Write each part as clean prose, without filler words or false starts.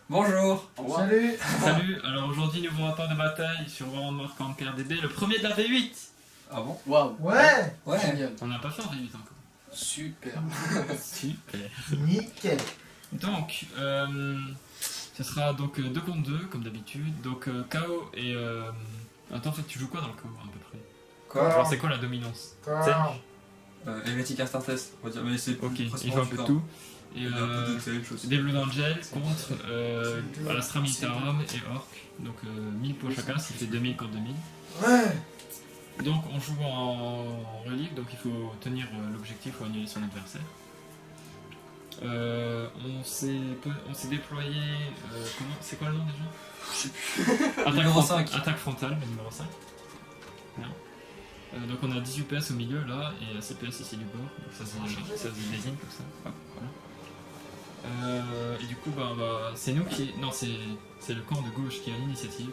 Bonjour. Salut. Salut, alors aujourd'hui nouveau rapport de bataille sur World of Warcraft KRDB, le premier de la V8. Ah bon? Waouh. Ouais. Ouais. Génial. On n'a pas fait en V8 encore. Super. Super. Nickel. Donc, ce sera donc 2 contre 2 comme d'habitude. Donc KO et... Attends, en fait tu joues quoi dans le KO à peu près? Quoi? Genre c'est quoi la dominance? Quoi? Helvetic Astartes, on va dire, mais c'est Ok, il principalement faut un peu de tout. Et Il y a un peu de c'est la même chose. des Blood Angel contre Alastra Militarum et Orc. Donc 1000 points chacun, ça fait 2000 contre 2000. Ouais. Donc on joue en relique, donc il faut tenir l'objectif ou annuler son adversaire. On s'est déployé. C'est quoi le nom déjà? Je sais plus. Numéro 5. Attaque frontale, le numéro 5. Bien. Donc on a 18 PS au milieu là et 7 PS ici du bord. Donc ça se désigne comme ça. Hop, voilà. Et du coup c'est nous qui. Non, c'est le camp de gauche qui a l'initiative.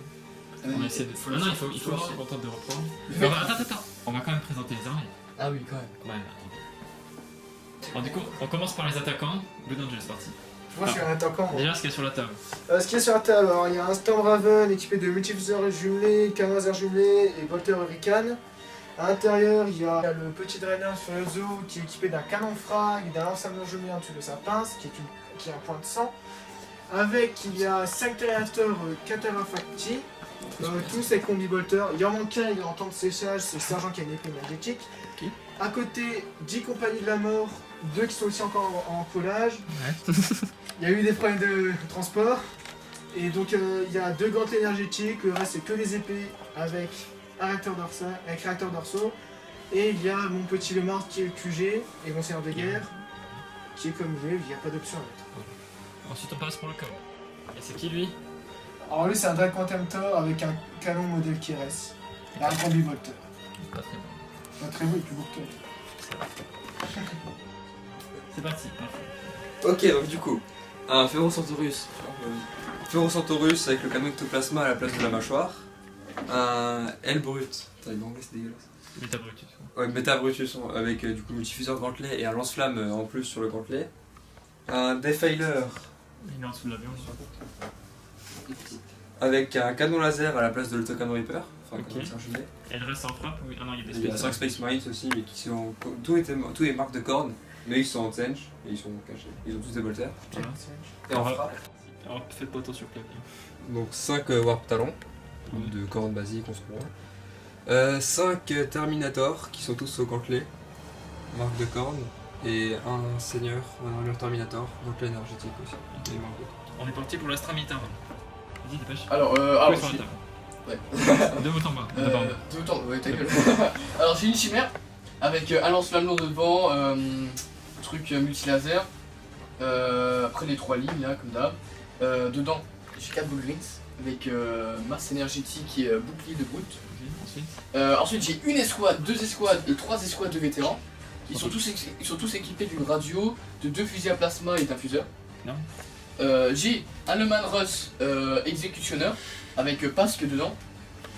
On va essayer de. Non, il faut qu'on tente de reprendre. Mais attends, on va quand même présenter les armées. Ah oui, quand même. Ouais, attendez. Alors, du coup, on commence par les attaquants. Blood Angel, c'est parti. Moi je suis un attaquant. Moi. Déjà, ce qu'il y a sur la table. Ce qui est sur la table, alors il y a un Storm Raven équipé de multifuseurs jumelés, canon laser jumelé et bolter Hurricane. À l'intérieur, il y a le petit Draenor Furioso qui est équipé d'un canon frag et d'un lance-flamme jumelé en dessous de sa pince qui est un point de sang. Avec, il y a 5 Terminators Catarafacti, tous avec combi bolter. Il y en manque un, il est en temps de séchage, c'est le sergent qui a une épée magnétique. Ok. À côté, 10 compagnies de la mort, 2 qui sont aussi encore en collage. Ouais. Il y a eu des problèmes de transport. Et donc il y a 2 gantes énergétiques, le reste c'est que les épées avec un réacteur dorsaux. Et il y a mon petit Lemar qui est le QG et mon seigneur de guerre qui est comme il n'y a pas d'option à mettre. Ensuite, on passe pour le KO. Et c'est qui lui? Alors lui c'est un Drake Contemptor avec un canon modèle Kérès et un combi bolter. Pas très bon. Pas très beau, il est plus beau que toi. C'est parti, parfait. Ok, donc du coup, un Ferrocentaurus. Ferrocentaurus avec le canon ectoplasma à la place de la mâchoire. Un L brut. Putain, il c'est dégueulasse. Méta Brutus. Ouais, Méta Brutus avec du coup multifuseur gantelet et un lance-flamme en plus sur le gantelet. Un Defiler Il est en dessous de l'avion. avec un canon laser à la place de l'autocanon Reaper. Enfin, Ok. canon laser jumelé. Elle reste en frappe ou... Ah non, il y a des Il y a 5 spéciales. Space Marines aussi, mais qui sont. Tout est marque de cornes, mais ils sont en Tsench et ils sont cachés. Ils ont tous des bolters. Voilà. Et en Alors, frappe. Alors, faites pas attention au clavier. Donc 5 Warp Talons, de cornes basiques, on se comprend. 5 Terminators qui sont tous au gantelet, marque de cornes. Et un Seigneur, un armure Terminator, gantelet énergétique aussi. Et marque de cornes. On est parti pour l'Astra Militarum. Vas-y, dépêche. Alors, Oui, sur la j'ai- table. Ouais. De haut en bas. D'abord en bas. de autant, ouais, ta gueule. Alors j'ai une chimère avec un lance-flamme lourd devant, truc multi-laser. Après les 3 lignes là, comme d'hab. Dedans, j'ai 4 Bullrings avec masse énergétique et bouclier de brut. Ok, ensuite. Ensuite j'ai une escouade, 2 escouades et 3 escouades de vétérans. Ils sont tous équipés d'une radio, de 2 fusils à plasma et d'un fuseur. Non. J'ai un Leman Russ exécutionneur avec Pasque dedans.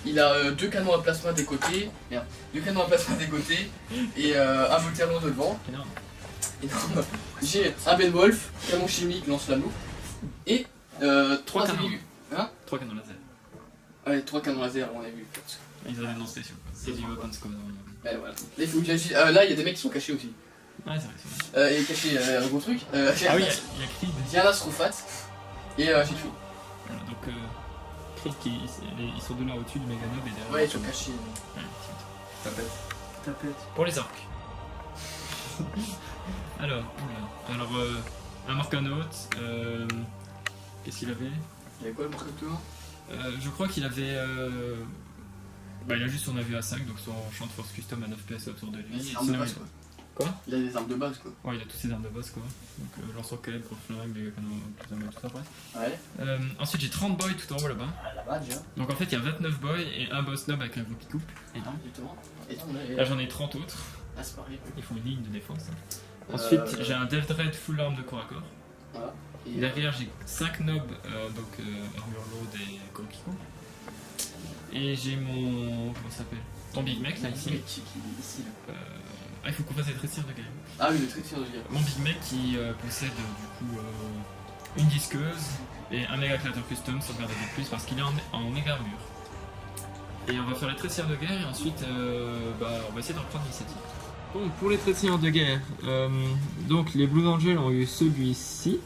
Il a 2 canons à plasma des côtés, merde, 2 canons à plasma des côtés et un volterlon devant. Énorme. Énorme. J'ai un Ben Wolf, canon chimique, lance-flamme lourd et 3 canons. aiguës. Hein? 3 canons laser. Ouais, 3 canons laser, on a vu. Ils ont des noms spéciaux. C'est du weapon scope. Ouais, voilà. Là, il faut que j'agisse. Là, il y a des mecs qui sont cachés aussi. Ouais, c'est vrai, c'est vrai. Et cachés, un gros truc. Ah oui, il y a Creed. J'ai un Astrofat et j'ai tué. Voilà, donc Creed, ils sont de là au-dessus du Meganob et derrière. Ouais, ils sont cachés. Ouais, Tapette. Tapette. pour les orques. Alors, un Morkanaut. Qu'est-ce qu'il avait? Il y avait quoi le marqueur? Je crois qu'il avait. Il a juste son AV à 5, donc son champ de force custom à 9 PS autour de lui. Il a des Et armes de sinon, base quoi. Quoi? Il a des armes de base quoi. Ouais, il a toutes ses armes de base quoi. Donc lance-roquette, gros flingue, des canons, plus ou moins tout ça bref. Ouais. Ensuite j'ai 30 boys tout en haut là-bas. Ah là-bas déjà. Donc en fait il y a 29 boys et un boss nob avec un gros qui coupe. Et Ah, justement. Et ton là j'en ai 30 autres. Ah, c'est pareil. Ils font une ligne de défense. Ensuite j'ai un Death Dread full arme de corps à corps. Voilà. Et Derrière j'ai 5 nobs, armure lourde et gros qui coupe. Et j'ai mon. Comment ça s'appelle? Ton Big Mec là ici. Qui est ici là. Ah il faut qu'on fasse des trésirs de game. Ah oui, le trétier de guerre. Mon Big Mec qui possède du coup une disqueuse et un méga clatter custom sauvegarde de plus parce qu'il est en méga armure. Et on va faire les traissières de guerre et ensuite on va essayer de reprendre l'initiative. Bon, pour les traissières de guerre, donc les Blue Angels ont eu celui-ci.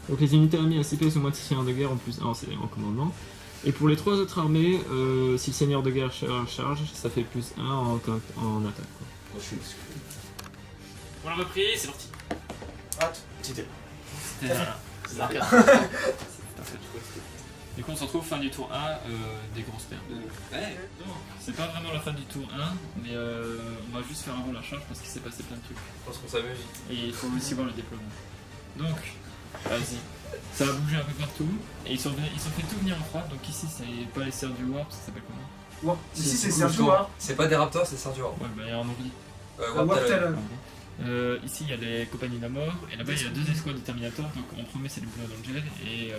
Donc les unités armées à CPS ou moins de traissières de guerre en plus 1 c'est en commandement. Et pour les 3 autres armées, si le seigneur de guerre charge, ça fait plus 1 en attaque. Quoi. On l'a repris, c'est parti. Rate. C'était. Du coup on se retrouve fin du tour 1 des grosses pertes. Donc c'est pas vraiment la fin du tour 1, mais on va juste faire avant la charge parce qu'il s'est passé plein de trucs. Je pense qu'on s'amuse. Et il faut aussi voir le déploiement. Donc, vas-y. Ça a bougé un peu partout et ils sont fait tout venir en frappe. Donc ici c'est pas les serres du Warp, ça s'appelle comment? Ici c'est Sergio, hein. C'est pas des Raptors, c'est Sergio. Ouais bah il y a un oubli. Warp Talon. Ici il y a les compagnies de la mort et là-bas il y a 2 escouades de Terminator. Donc en premier c'est les Blue Angel et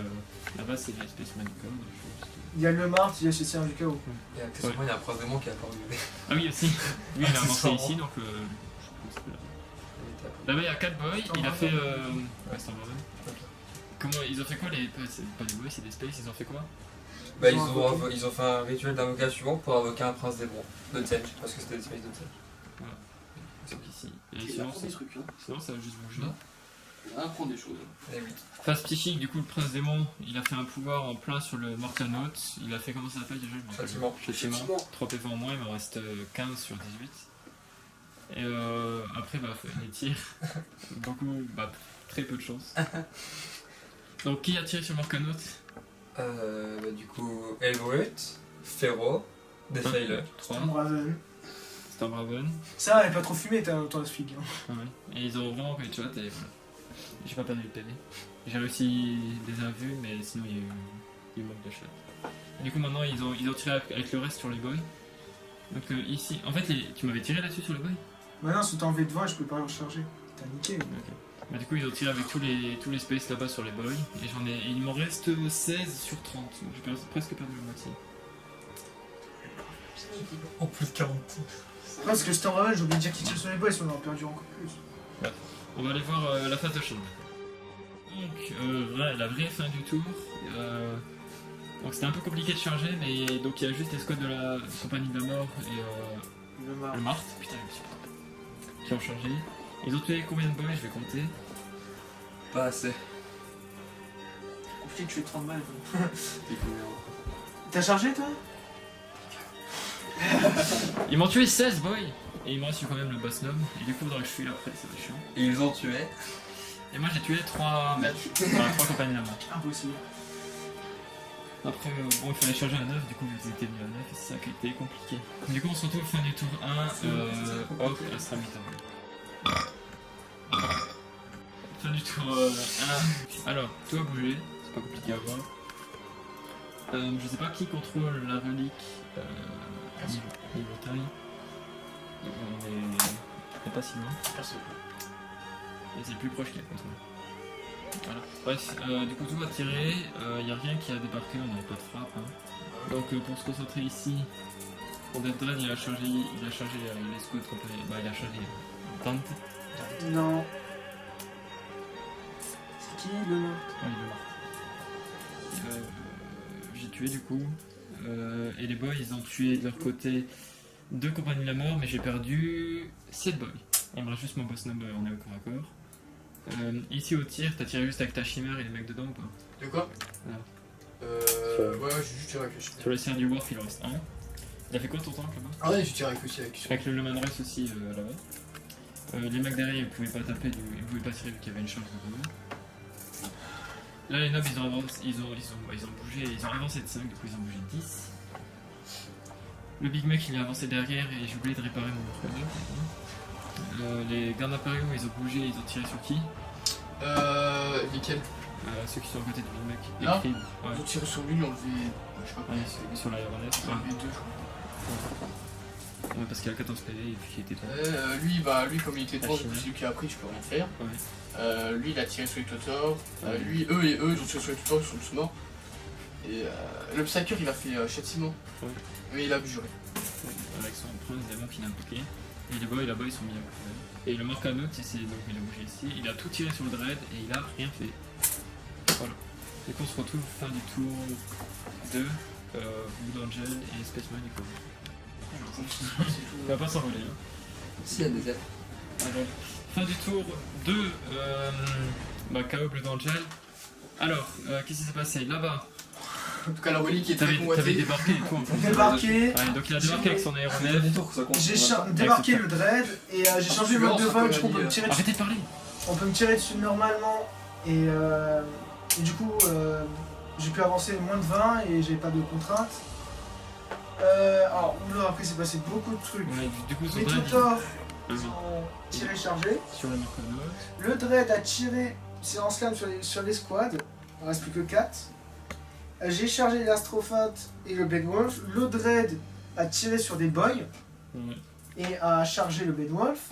là-bas c'est les Space Manicom. Il y a le Mart, il y a chez Sergio du chaos. Il y a accessoirement, il y a un prince démon qui a apparu. Ah oui aussi. Lui il a avancé ici donc là-bas il y a 4 boys, il a fait... Ouais c'est un bordel. Comment ils ont fait quoi les... C'est pas des boys, c'est des space, ils ont fait quoi? Bah ils ont fait un rituel d'invocation pour invoquer un prince démon de Tsenj, parce que c'était des space de Tsenj. Voilà. Donc ici. Et Il sinon, apprend des trucs, hein. sinon ça va juste bouger. On apprend des choses. Et oui. Phase psychique, du coup le prince démon, il a fait un pouvoir en plein sur le Mortanote. Il a fait comment ça s'appelle déjà? Châtiment. Châtiment. 3 PV en moins, il me reste 15 sur 18. Et après les tirs. Beaucoup, très peu de chance. Donc qui a tiré sur Mortanote? Du coup, Elwood, Ferro, Defiler. 3. Stormraven. Stormraven. Ça, elle est pas trop fumée, t'as ton fig. Hein. Ah ouais. Et ils ont vraiment pris le shot et voilà. J'ai pas perdu le PV. J'ai réussi des invus, mais sinon il y a eu manque de shot. Du coup maintenant ils ont tiré avec le reste sur les boys. Donc ici, en fait tu m'avais tiré là-dessus sur les boys? Bah non, si t'es en V devant, je peux pas recharger. T'as niqué. Ok. Bah, du coup ils ont tiré avec tous les spaces là-bas sur les boys. Et il m'en reste 16 sur 30. Donc j'ai presque perdu la moitié. En plus de 40. Parce que Stormraven, j'ai oublié de dire qu'il tire sur les boys, on en a perdu encore plus. On va aller voir la phase de chaîne. Donc la vraie fin du tour. Donc c'était un peu compliqué de charger, mais donc il y a juste les squads de la compagnie de la mort et le Mart, putain je me suis pas... qui ont chargé. Ils ont tué combien de boys? Je vais compter. Pas assez. Compliqué de tuer 30 balles. T'es combien? T'as chargé toi? Ils m'ont tué 16 boys. Et il me reste quand même le boss nob. Et du coup faudrait que je fuis après, ça va être chiant. Et ils ont tué. Et moi j'ai tué 3 mecs. Enfin 3 compagnies de la mort. Impossible. Après, bon, il fallait charger à 9, du coup, vous étiez venu à 9 et c'est ça qui a été compliqué. Du coup, on se retrouve fin du tour 1, hop, Astra Mitan. Fin du tour 1. Alors, tout a bougé, c'est pas compliqué à voir. Je sais pas qui contrôle la relique niveau taille. On est pas si loin. Personne. Et c'est le plus proche qui a contrôlé. Voilà. Bref, du coup tout va tirer, il n'y a rien qui a débarqué, on n'avait pas de frappe. Hein. Donc pour se concentrer ici, pour Death Dread il a chargé les squads compagnie, il a chargé Dante. Non. C'est qui le Mart? Ouais, il est mort. J'ai tué du coup, et les boys ils ont tué de leur côté 2 compagnies de la mort, mais j'ai perdu 7 boys. Il me reste juste mon boss nob, on est au corps à corps. Ici au tir, t'as tiré juste avec ta chimère et les mecs dedans ou pas? De quoi? Ouais, j'ai juste tiré avec le chien. Sur le serre du Warf il en reste 1. Il a fait quoi ton tank là-bas? Ah ouais, j'ai tiré avec aussi avec. Avec le Leman Rush aussi là-bas. Les mecs derrière ils pouvaient pas taper, ils pouvaient pas tirer vu qu'il y avait une charge de deux. Là les nobs ils ont avancé, ils ont bougé, ils ont avancé de 5, du coup ils ont bougé de 10. Le Big Mec il est avancé derrière et j'ai oublié de réparer mon Morphologue. Les gardes impériaux ils ont bougé, ils ont tiré sur qui? Lesquels? Ceux qui sont à côté du Big Mec. Les Là Cribs. Ils Ouais. ont tiré sur lui, ils ont enlevé. Je sais pas quoi. Ouais, sur l'aéronef. Ils ont enlevé 2, je crois. Ouais, parce qu'il a 14 PV et puis il était tombé. Lui, comme il était devant, Chimère. c'est lui qui a pris, je peux rien faire. Ouais. Lui, il a tiré sur les Totors. Ouais. Eux, ils ont tiré sur les Totors, ils sont tous morts. Et le Psyker, il a fait châtiment. Ouais. Mais il a abjuré. Avec son prince démon qu'il a invoqué. Et les boys là-bas ils sont mis à côté. Et le Morcanote, donc il a bougé ici, il a tout tiré sur le Dread et il a rien fait. Voilà. Et qu'on se retrouve fin du tour 2, Blue Angel et Spaceman et Kobe. On va pas s'envoler. Hein. S'il y a des ailes. Alors, fin du tour 2, KO Blue Angel. Alors, qu'est-ce qui s'est passé là-bas? En tout cas, la Wally qui est très T'avais convoitée. débarqué et tout en plus. Débarqué, Ouais, donc il a débarqué avec son aéronef. j'ai débarqué le dread et j'ai changé le mode de vol, on peut me tirer dessus. Arrêtez de parler. On peut me tirer dessus normalement et du coup j'ai pu avancer moins de 20 et j'ai pas de contraintes. Alors oula, après c'est passé beaucoup de trucs. Ouais, du coup, son Les dread, tutors il- sont tirés chargés. sur le Merconos. Le dread a tiré en slam sur les squads. Il ne reste plus que 4. J'ai chargé l'Astrophate et le Blade Wolf. Le dread a tiré sur des boys Ouais. et a chargé le Blade Wolf.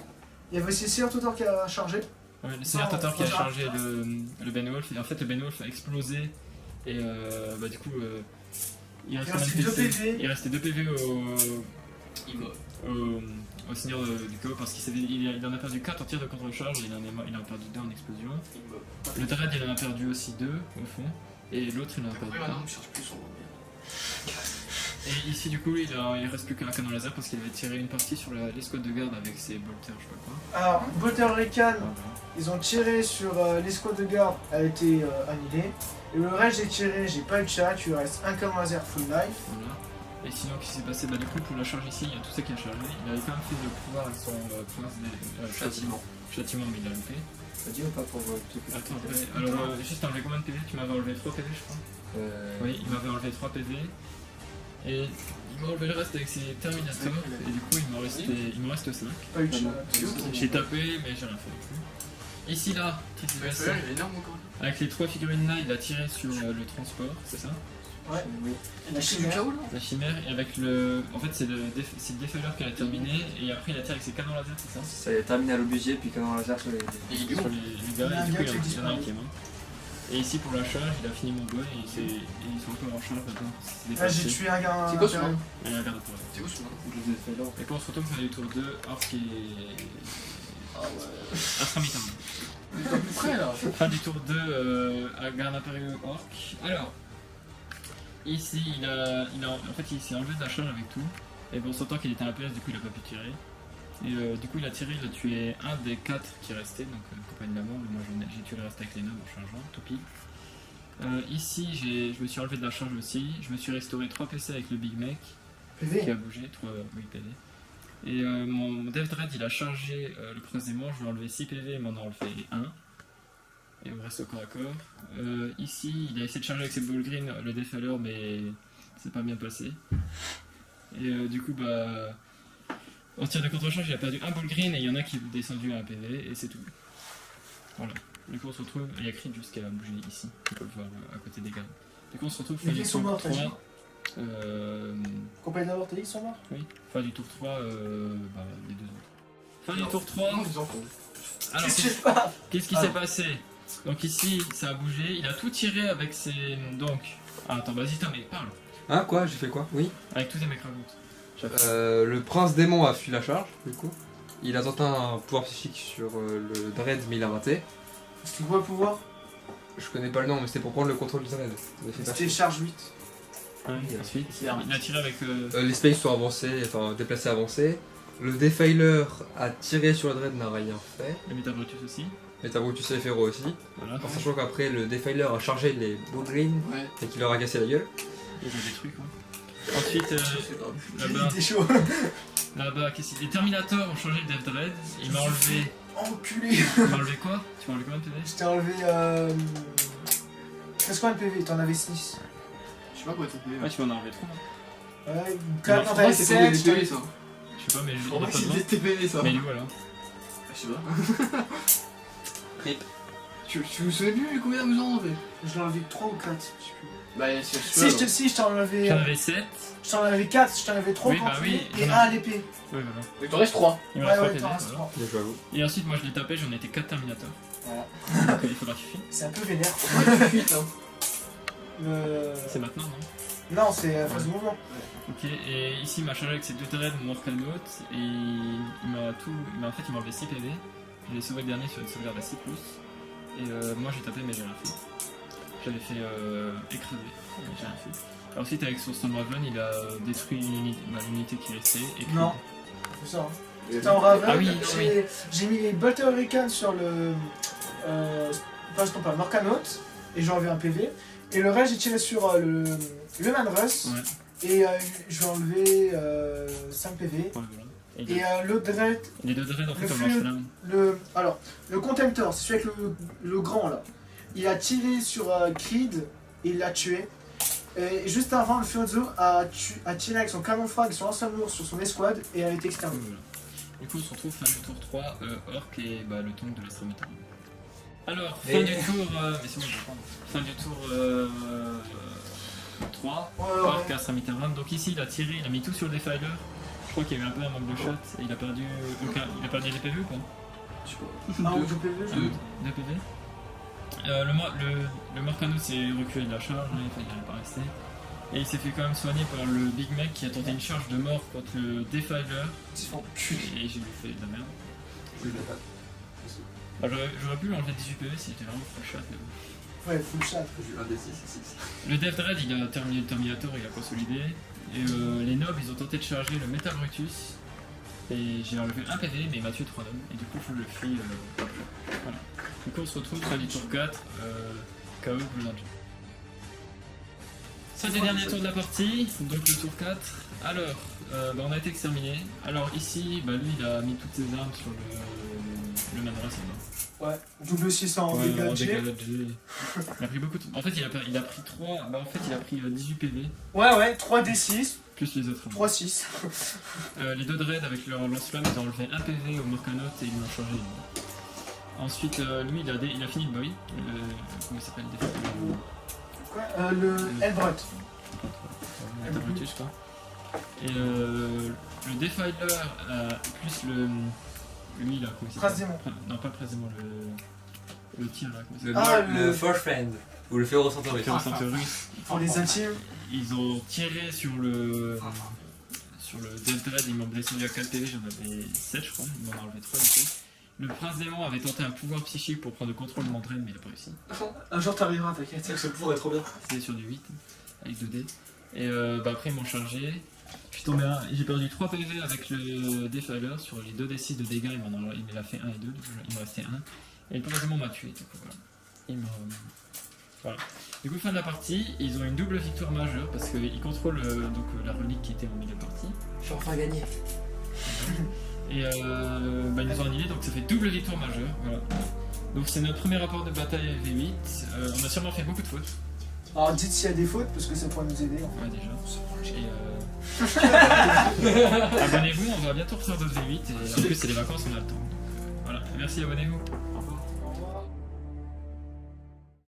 Il y avait aussi Seer Tutor qui a chargé. Ouais, le Seigneur Tatar qui a chargé le Ben Wolf, et en fait le Ben Wolf a explosé, et du coup il restait restait 2 PV. Il restait 2 PV au Seigneur du Chaos parce qu'il en a perdu 4 en tir de contre-charge, il en a perdu 2 en explosion. Le Dread il en a perdu aussi 2 au fond, et l'autre il en a perdu Après, 1. maintenant, je cherche plus son nom. Et ici du coup il reste plus qu'un canon laser parce qu'il avait tiré une partie sur l'escouade de garde avec ses bolters, je sais pas quoi. Alors, Bolter Hurricane, Voilà. ils ont tiré sur l'escouade de garde, a été annulée. Et le reste, j'ai tiré, j'ai pas eu de chat, il reste un canon laser full life. Voilà. Et sinon, qu'est-ce qui s'est passé? Du coup, pour la charge ici, il y a tout ça qui a chargé. Il avait quand même fait le pouvoir avec son châtiment, mais il l'a loupé. Ça dit ou pas pour le truc? Attends, alors, juste enlevé combien de PV? Tu m'avais enlevé 3 PV, je crois. Oui, il m'avait enlevé 3 PV. Et il m'a enlevé le reste avec ses Terminators. Et du coup, il me reste 5. Pas eu de chat. J'ai tapé, mais j'ai rien fait non plus. Ici, là, qu'est-ce qui s'est passé? Il est énorme encore. Avec les 3 figurines là, il a tiré sur le transport, c'est ça? Ouais. Oui. La C'est du chimère. chaos là. La chimère, et avec le. En fait, c'est le Defiler qui a terminé, et après il a tiré avec ses canons laser, c'est ça? Ça est terminé à l'obusier, puis canon laser sur les. Et il est Sur où? les gars, et du coup, il y en a un qui est mort. Et ici, pour la charge, il a fini mon boy, et ils sont encore en charge maintenant. Là, j'ai tué un gars. C'est quoi ce nom? Et regarde pour C'est où ce nom? Et quand on se retrouve sur les tours 2, Orc et. Ah ouais. Astramitan. On est pas plus près là. Fin du tour 2, à Garde Impérieux Orc. Alors, ici, en fait, il s'est enlevé de la charge avec tout. Et bon, son temps qu'il était à PS, du coup, il a pas pu tirer. Et du coup, il a tué un des 4 qui restaient, donc compagnie d'amour. Moi, j'ai tué le reste avec les nobles en changeant, tout pile. Ici, je me suis enlevé de la charge aussi. Je me suis restauré 3 PC avec le Big Mech qui PV. a bougé, 3 PV. Et mon Dev Dread, il a chargé le creuse des manches. Je lui ai enlevé 6 PV, il m'en a enlevé 1. Et on reste au corps à corps. Ici, il a essayé de charger avec ses ball green le Defiler, mais c'est pas bien passé. Et du coup, en tir de contre-charge, il a perdu un ball green et il y en a qui est descendu à un PV, et c'est tout. Voilà. Du coup, on se retrouve. Il y a Crit jusqu'à bouger ici. On peut le voir à côté des gars. Du coup, on se retrouve fin Les du filles sont tour mortes, 3. Compagnie d'avoir, t'as dit qu'ils sont morts? Oui, fin du tour 3, les 2 autres. Fin du tour 3. Non, des enfants. Alors, Qu'est-ce que je fais? qu'est-ce qui s'est passé? Donc ici, ça a bougé. Il a tout tiré avec ses. Donc. Ah, attends, vas-y, Tom, mais parle. Hein, quoi? J'ai fait quoi? Oui. Avec tous tes mecs racontent. Le prince démon a fui la charge, du coup. Il a tenté un pouvoir psychique sur le Dread, mais il a raté. C'était quoi le pouvoir? Je connais pas le nom, mais c'était pour prendre le contrôle du Dread. Il a fait ça. C'était charge 8. Ensuite, il a tiré avec. Les spaces sont avancés, enfin déplacés avancés. Le Defiler a tiré sur le Dread, n'a rien fait. Le Metabrutus aussi. Metabrutus et Féro aussi. Voilà. En sachant qu'après, le Defiler a chargé les Blue Green Ouais. et qu'il leur a cassé la gueule. Il y a des trucs, quoi. Ensuite, C'est grave. là-bas, Il était chaud. qu'est-ce qu'il y a? Les Terminators ont changé le Dev Dread. Il m'a enlevé. Enculé. Il m'a enlevé quoi? Tu m'as enlevé combien de PV? Je t'ai enlevé. Qu'est-ce qu'on a de PV? T'en avais 6. Je sais pas quoi t'as fait. Ouais, tu m'en as enlevé 3. Ouais, quand Non, t'en Ouais, avais c'est 7. des TPV ça. Je sais pas, mais Je il crois a pas pas que besoin. c'est des TPV ça. Mais il est où alors? Je sais pas. Rip. Tu me souviens plus combien vous en avez? Je l'ai enlevé 3 ou 4. Je sais plus. Bah, c'est Si, je t'en enlevé. J'en avais 7. Je t'en avais 4, je t'en avais 3 Oui, bah oui, et j'en 1 à l'épée. Ouais, voilà. Il t'en reste 3. Il me Ouais, reste 3 ouais, PV. t'en restes voilà. 3. Bien joué à vous. Et ensuite, moi je l'ai tapé, j'en étais 4 Terminators. Voilà. Donc il faudra qu'il finisse. C'est un peu vénère. Vite hein. C'est maintenant, non? Non, c'est phase de mouvement. Ok, et ici il m'a chargé avec ses 2 dreads, mon Orcanote, et il m'a enlevé 6 PV. Il a sauvé le dernier sur une sauvegarde à 6+. Et moi j'ai tapé mais j'ai rien fait. j'avais fait écraser, j'ai rien fait. Alors ensuite avec son Stormraven, il a détruit l'unité qui restait. Et puis- Non. C'est ça. Hein. Stormraven, Ah oui, j'ai mis les Bolter Hurricane sur le. Pas Morkanaut, et j'ai enlevé un PV. Et le reste, j'ai tiré sur le Manrus, Ouais. et je vais enlever 5 PV. Ouais, voilà. Et Et l'autre Dread, les deux dreads en fait le on flux- lance alors, le Contemptor, c'est celui avec le grand là. Il a tiré sur Creed et il l'a tué. Et juste avant, le Furzo a tiré avec son canon frag et son lance-flamme sur son escouade et a été exterminé. Voilà. Du coup on se retrouve fin du tour 3, Orc et le tank de l'Astrométal. Alors, fin Et- du tour. Mais c'est bon, je vais prendre. Fin du tour 3, Ouais, Orc ouais. Astrométal. Donc ici il a tiré, il a mis tout sur le Defiler. Je crois qu'il y a eu un peu un manque de shot et il a perdu des PV ou pas Je sais pas. Ah, ou deux PV, je- 2 PV. Le Morkanaut s'est reculé de la charge, hein, il n'est pas resté. Et il s'est fait quand même soigner par le Big Mec qui a tenté une charge de mort contre le Defiler. Ils se font enculer. Et j'ai lui fait de la merde. Oui, je l'ai pas. J'aurais pu lui enlever 18 PV s'il était vraiment full shot. Mais bon. Ouais, full chat. J'ai eu un D6 et 6. Le Death Dread il a terminé le Terminator, il a consolidé. Et les nobles ils ont tenté de charger le Metal Brutus. Et j'ai enlevé un PV mais il m'a tué 3 nobles. Et du coup faut que je le free après. Voilà. Du coup on se retrouve fin du tour 4, KO Blue Dungeon. C'est le dernier tour de la partie, donc le tour 4. Alors, on a été exterminé. Alors ici, lui il a mis toutes ses armes sur le Manras. Ouais, double 600 en Ouais, en dégâts de G. dégâts de G. Il a pris beaucoup de... En fait il a pris 3... en fait il a pris 18 PV, Ouais, 3d6, plus les autres. 3-6. Les deux dreads avec leur lance-flamme, ils ont enlevé un PV au Morkanaut et ils l'ont changé. Ensuite, lui il a fini le boy. Comment il s'appelle Quoi Le Elbrut. le Brutus quoi. Et le Defiler plus le... Lui là, comment il s'appelle Prince Démon. Non pas le Prince Démon, le tir là, comment il Le, Ah, le Forge Friend. Ou le Féro Centaurus. s'appelle Centaurus. Pour les intimes. Ils ont tiré sur le Death Dread, ils m'ont blessé à 4 PV, j'en avais 7 je crois, ils m'en ont enlevé 3 du coup. Le Prince Démon avait tenté un pouvoir psychique pour prendre le contrôle de mon drain mais il a pas réussi. Un jour t'arriveras, t'inquiète. Ce pourrait être trop bien. C'était sur du 8 avec 2 dés. Et après ils m'ont chargé. Je suis tombé j'ai perdu 3 PV avec le Defiler sur les 2d6 de dégâts, il me l'a fait 1 et 2, du coup, il me restait 1. Et le Prince Démon m'a tué, du coup voilà. Voilà. Du coup fin de la partie, ils ont une double victoire majeure parce qu'ils contrôlent la relique qui était en milieu de partie. J'ai enfin gagné. Et ils nous ont annihilé, donc ça fait double victoire majeure. Voilà. Donc c'est notre premier rapport de bataille V8. On a sûrement fait beaucoup de fautes. Alors dites s'il y a des fautes parce que ça pourrait nous aider. Ouais déjà. Et abonnez-vous, on va bientôt refaire d'autres V8 et en plus c'est les vacances, on a le temps. Donc, voilà, merci, abonnez-vous. Au revoir. Au revoir.